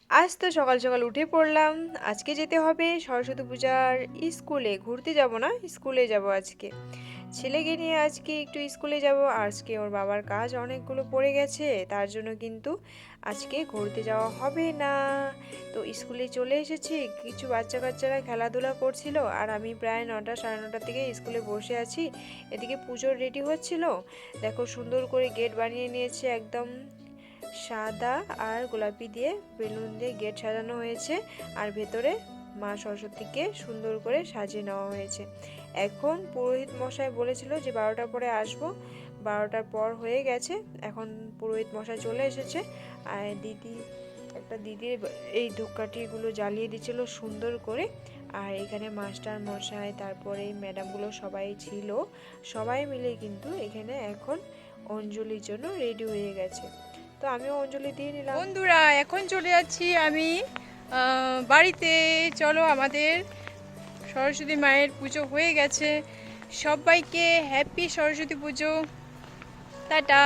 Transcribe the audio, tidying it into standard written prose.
আজ তো সকাল সকাল উঠে পড়লাম। আজকে যেতে হবে সরস্বতী পূজার স্কুলে। ঘুরতে যাব না, স্কুলে যাব আজকে। ছেলেকে নিয়ে আজকে একটু স্কুলে যাব। আজকে ওর বাবার কাজ অনেকগুলো পড়ে গেছে, তার জন্য কিন্তু আজকে ঘুরতে যাওয়া হবে না। তো স্কুলে চলে এসেছি, কিছু বাচ্চা কাচ্চারা খেলাধুলা করছিল, আর আমি প্রায় 9টা সাড়ে 9টার থেকে স্কুলে বসে আছি। এদিকে পুজোর রেডি হচ্ছিল। দেখো সুন্দর করে গেট বানিয়ে নিয়েছে, একদম সাদা আর গোলাপি দিয়ে বেলুন দিয়ে গেট সাজানো হয়েছে, আর ভেতরে মা সরস্বতীকে সুন্দর করে সাজিয়ে নেওয়া হয়েছে। এখন পুরোহিত মশাই বলেছিল যে 12টার পরে আসবো, 12টার পর হয়ে গেছে। এখন পুরোহিত মশাই চলে এসেছে, আর একটা দিদির এই ধূপকাঠিগুলো জ্বালিয়ে দিচ্ছিল সুন্দর করে। আর এখানে মাস্টার মশাই, তারপরে ম্যাডামগুলো সবাই ছিল, সবাই মিলে কিন্তু এখানে এখন অঞ্জলির জন্য রেডি হয়ে গেছে। তো আমিও অঞ্জলি দিয়ে নিলাম। বন্ধুরা, এখন চলে যাচ্ছি আমি বাড়িতে। চলো, আমাদের সরস্বতী মায়ের পুজো হয়ে গেছে। সবাইকে হ্যাপি সরস্বতী পুজো। টাটা।